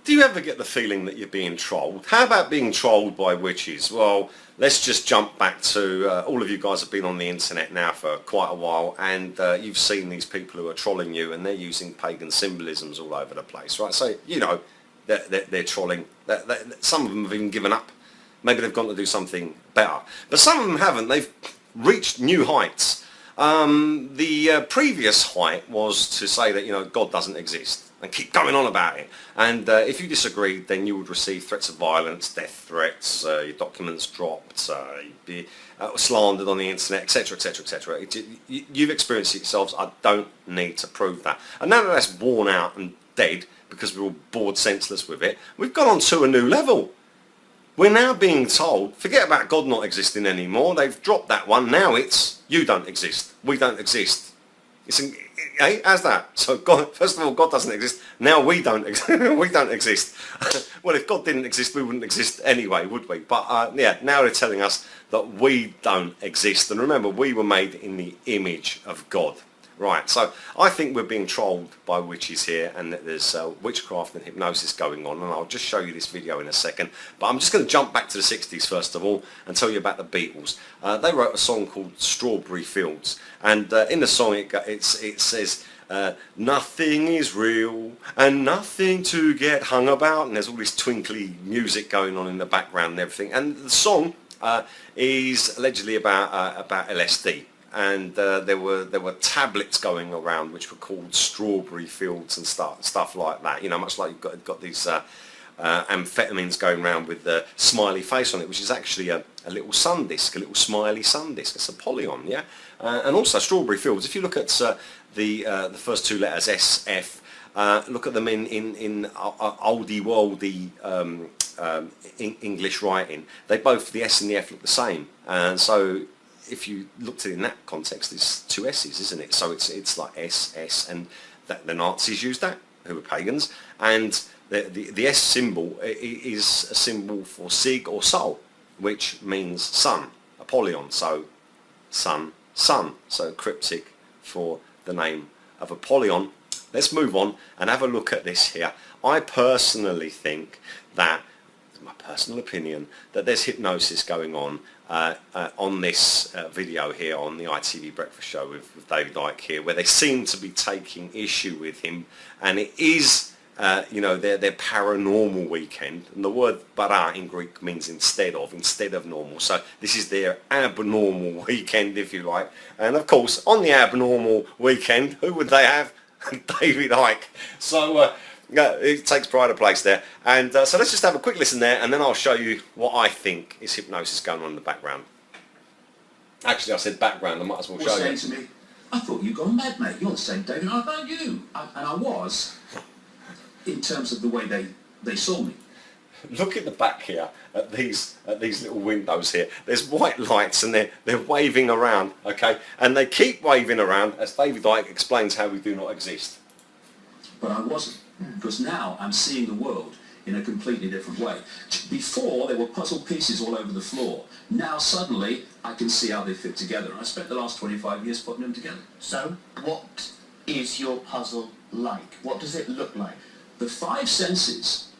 Do you ever get the feeling that you're being trolled? How about being trolled by witches? Well, let's just jump back to all of you guys have been on the internet now for quite a while, and you've seen these people who are trolling you, and they're using pagan symbolisms all over the place, right? So, you know, they're trolling. Some of them have even given up. Maybe they've gone to do something better. But some of them haven't. They've reached new heights. The previous height was to say that, you know, God doesn't exist, and keep going on about it. And if you disagreed, then you would receive threats of violence, death threats, your documents dropped, you'd be slandered on the internet, etc, etc, etc. You've experienced it yourselves. I don't need to prove that. And now that that's worn out and dead, because we're all bored senseless with it, we've gone on to a new level. We're now being told, forget about God not existing anymore. They've dropped that one. Now it's, you don't exist. We don't exist. Hey, how's that? So God, first of all, God doesn't exist. Now we don't we don't exist. Well, if God didn't exist, we wouldn't exist anyway, would we? But yeah, now they're telling us that we don't exist. And remember, we were made in the image of God. Right, so I think we're being trolled by witches here, and that there's witchcraft and hypnosis going on, and I'll just show you this video in a second. But I'm just going to jump back to the 60s first of all and tell you about the Beatles. They wrote a song called Strawberry Fields, and in the song it says, nothing is real and nothing to get hung about, and there's all this twinkly music going on in the background and everything. And the song is allegedly about LSD. And there were tablets going around which were called Strawberry Fields and stuff like that. You know, much like you've got these amphetamines going around with the smiley face on it, which is actually a little sun disc, a little smiley sun disc. It's APOLLYON, yeah. And also Strawberry Fields. If you look at the first two letters SF, look at them in oldie worldy English writing. They both, the S and the F, look the same, and so if you looked at it in that context, it's two S's, isn't it? So it's like S, and that the Nazis used that, who were pagans, and the S symbol is a symbol for Sig or Sol, which means sun, Apollyon, so sun, so cryptic for the name of Apollyon. Let's move on and have a look at this here. I personally think that, my personal opinion, that there's hypnosis going on this video here on the ITV Breakfast Show with David Icke here, where they seem to be taking issue with him, and it is you know, their paranormal weekend, and the word para in Greek means instead of normal, so this is their abnormal weekend, if you like. And of course, on the abnormal weekend, who would they have? David Icke. So it takes pride of place there, and so let's just have a quick listen there, and then I'll show you what I think is hypnosis going on in the background. Actually, I said background, I might as well show you. Saying to me, I thought you'd gone mad, mate. You're the same David Icke about you. And I was, in terms of the way they saw me. Look at the back here at these little windows here. There's white lights, and they're waving around, okay, and they keep waving around as David Icke explains how we do not exist. But I wasn't, because now I'm seeing the world in a completely different way. Before, there were puzzle pieces all over the floor. Now suddenly I can see how they fit together, and I spent the last 25 years putting them together. So, what is your puzzle like? What does it look like? The five senses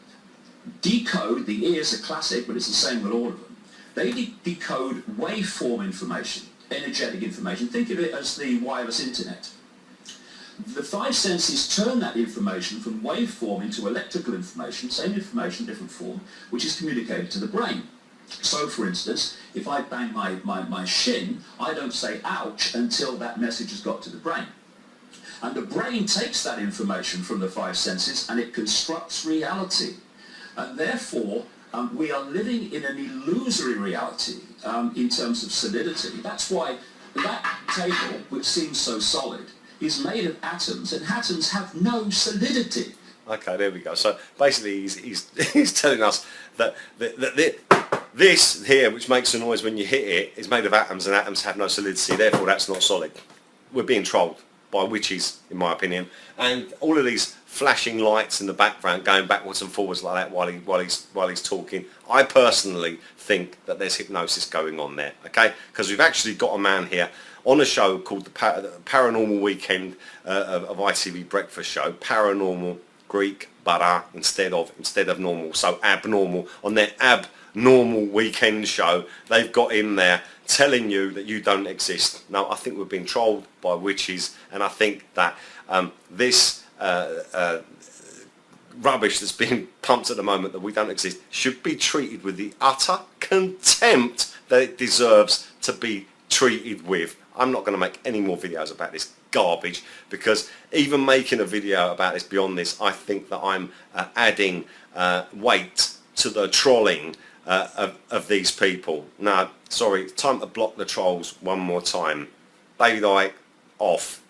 decode, the ears are classic, but it's the same with all of them. They decode waveform information, energetic information. Think of it as the wireless internet. The five senses turn that information from waveform into electrical information, same information, different form, which is communicated to the brain. So, for instance, if I bang my shin, I don't say ouch until that message has got to the brain. And the brain takes that information from the five senses and it constructs reality. And therefore, we are living in an illusory reality in terms of solidity. That's why that table, which seems so solid, is made of atoms, and atoms have no solidity. Okay, there we go. So basically he's telling us that this here, which makes a noise when you hit it, is made of atoms, and atoms have no solidity, therefore that's not solid. We're being trolled by witches, in my opinion, and all of these flashing lights in the background going backwards and forwards like that while he's talking. I personally think that there's hypnosis going on there, okay? Because we've actually got a man here on a show called the Paranormal Weekend of ITV Breakfast Show, Paranormal, Greek, butter instead of normal, so abnormal. On their abnormal weekend show, they've got in there telling you that you don't exist. No, I think we're being trolled by witches, and I think that this rubbish that's being pumped at the moment, that we don't exist, should be treated with the utter contempt that it deserves to be treated with. I'm not going to make any more videos about this garbage, because even making a video about this, beyond this, I think that I'm adding weight to the trolling of these people. No, sorry, it's time to block the trolls one more time. David Icke, off.